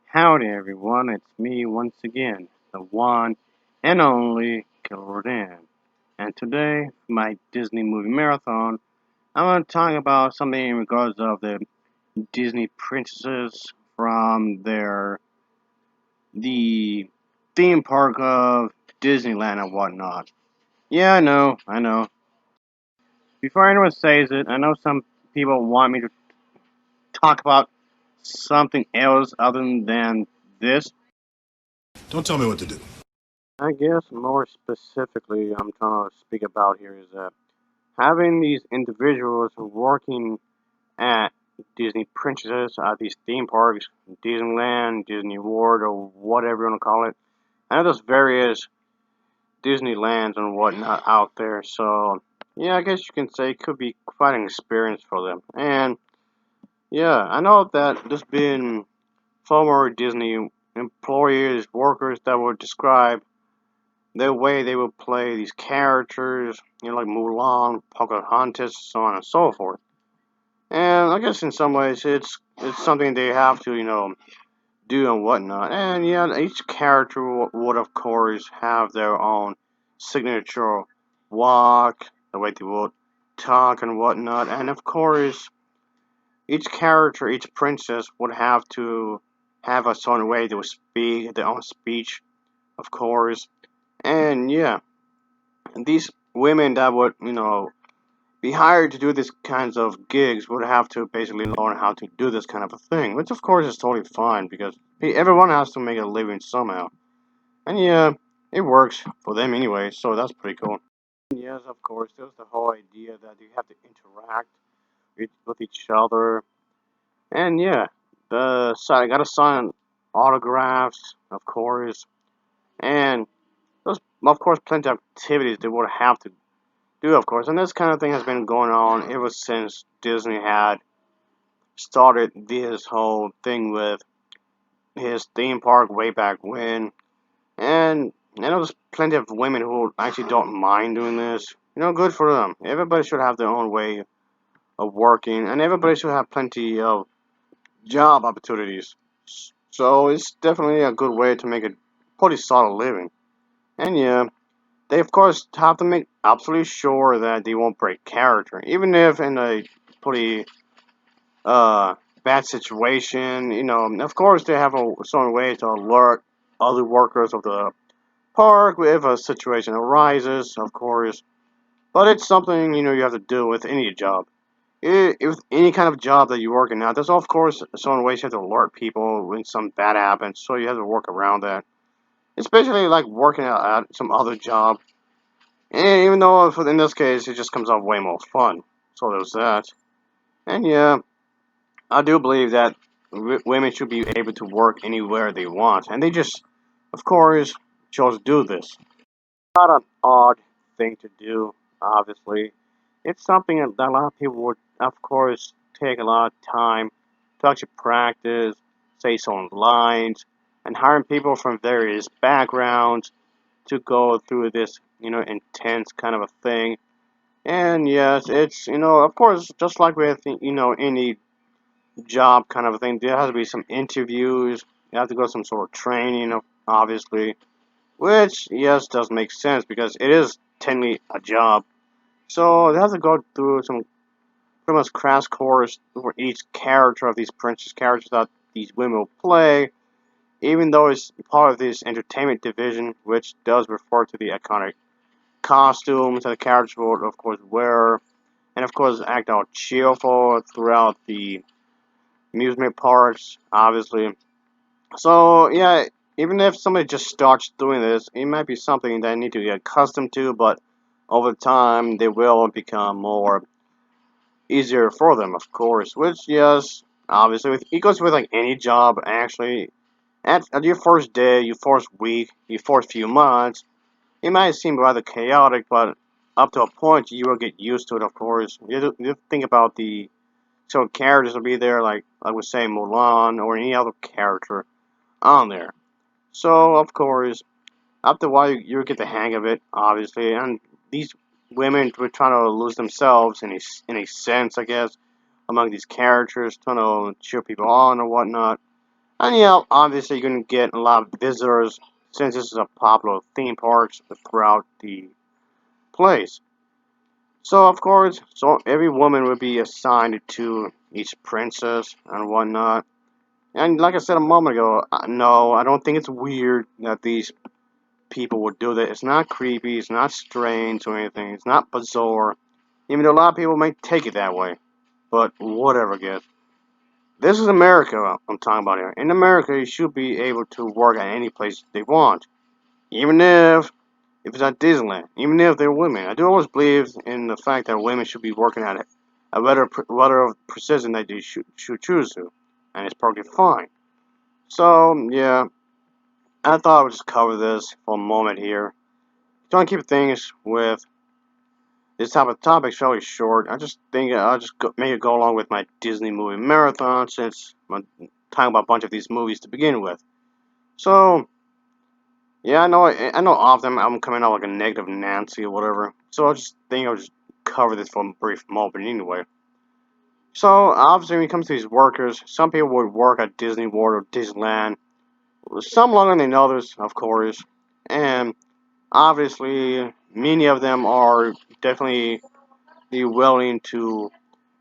Howdy everyone, it's me once again, the one and only Killer Rodan. And today, for my Disney movie marathon, I'm going to talk about something in regards of the Disney princesses from the theme park of Disneyland and whatnot. Yeah, I know. Before anyone says it, I know some people want me to talk about something else other than this. Don't tell me what to do. I guess more specifically, I'm trying to speak about here is that having these individuals working at Disney Princess, at these theme parks, Disneyland, Disney World, or whatever you want to call it. I know there's various Disneylands and whatnot out there, so yeah, I guess you can say it could be quite an experience for them. And yeah, I know that there's been former Disney employees, workers that would describe the way they would play these characters, like Mulan, Pocahontas, so on and so forth. And I guess in some ways it's something they have to, do and whatnot. And yeah, each character would of course have their own signature walk, the way they would talk and whatnot. And of course, each character, each princess would have to have a certain way they would speak, their own speech, of course. And yeah, these women that would, be hired to do these kinds of gigs would have to basically learn how to do this kind of a thing, which of course is totally fine because everyone has to make a living somehow. And yeah, it works for them anyway, so that's pretty cool. And yes, of course, there's the whole idea that you have to interact with each other. And yeah, I gotta sign autographs, of course, and there's of course plenty of activities they would have to do, of course. And this kind of thing has been going on ever since Disney had started this whole thing with his theme park way back when. And I know there's plenty of women who actually don't mind doing this. Good for them. Everybody should have their own way of working, and everybody should have plenty of job opportunities. So it's definitely a good way to make a pretty solid living. And yeah, they of course have to make absolutely sure that they won't break character, even if in a pretty uh bad situation. Of course they have a certain way to alert other workers of the park if a situation arises, of course. But it's something you have to do with any job. With any kind of job that you're working at, there's of course certain ways you have to alert people when something bad happens, so you have to work around that. It's basically like working at some other job. And even though in this case it just comes off way more fun. So there's that. And yeah, I do believe that women should be able to work anywhere they want. And they just, of course, chose to do this. Not an odd thing to do, obviously. It's something that a lot of people would, of course, take a lot of time to actually practice, say some lines, and hiring people from various backgrounds to go through this, intense kind of a thing. And yes, it's, of course, just like with, any job kind of a thing, there has to be some interviews. You have to go some sort of training, obviously, which, yes, does make sense because it is technically a job. So they have to go through some pretty much crash course for each character of these princess characters that these women will play, even though it's part of this entertainment division, which does refer to the iconic costumes that the characters will, of course, wear, and of course, act out cheerful throughout the amusement parks, obviously. So, yeah, even if somebody just starts doing this, it might be something they need to get accustomed to, but over time, they will become more easier for them, of course. Which, yes, obviously, it goes with like any job, actually. At your first day, your first week, your first few months, it might seem rather chaotic, but up to a point, you will get used to it, of course. You have to think about the so characters will be there, like I would say Mulan or any other character on there. So, of course, after a while, you get the hang of it, obviously. And these women were trying to lose themselves in a sense, I guess, among these characters, trying to cheer people on or whatnot. And yeah, obviously you're gonna get a lot of visitors since this is a popular theme park throughout the place. So of course, so every woman will be assigned to each princess and whatnot. And like I said a moment ago, no, I don't think it's weird that these people would do that. It's not creepy, it's not strange or anything, it's not bizarre. Even though a lot of people may take it that way. But whatever, guys. This is America I'm talking about here. In America, you should be able to work at any place they want. Even if it's at Disneyland, even if they're women. I do always believe in the fact that women should be working at it a better of precision that they should choose to. And it's perfectly fine. So, yeah, I thought I would just cover this for a moment here. Trying to keep things with this type of topics fairly short. I just think I'll just make it go along with my Disney movie marathon since I'm talking about a bunch of these movies to begin with. So, yeah, I know often I'm coming out like a negative Nancy or whatever. So I just think I'll just cover this for a brief moment anyway. So obviously when it comes to these workers, some people would work at Disney World or Disneyland. Some longer than others, of course. And obviously many of them are definitely willing to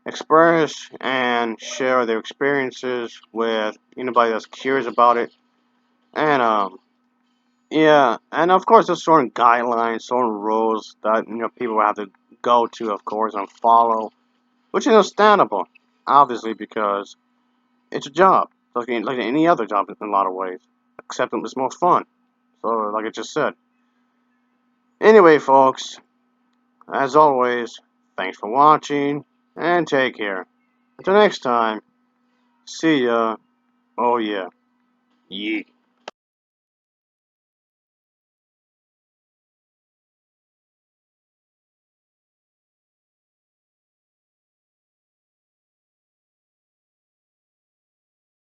express and share their experiences with anybody that's curious about it. And yeah, and of course there's certain guidelines, certain rules that people have to go to, of course, and follow, which is understandable, obviously because it's a job, like any other job in a lot of ways, except it's more fun. So, like I just said. Anyway, folks, as always, thanks for watching and take care. Until next time, see ya. Oh yeah, yeet.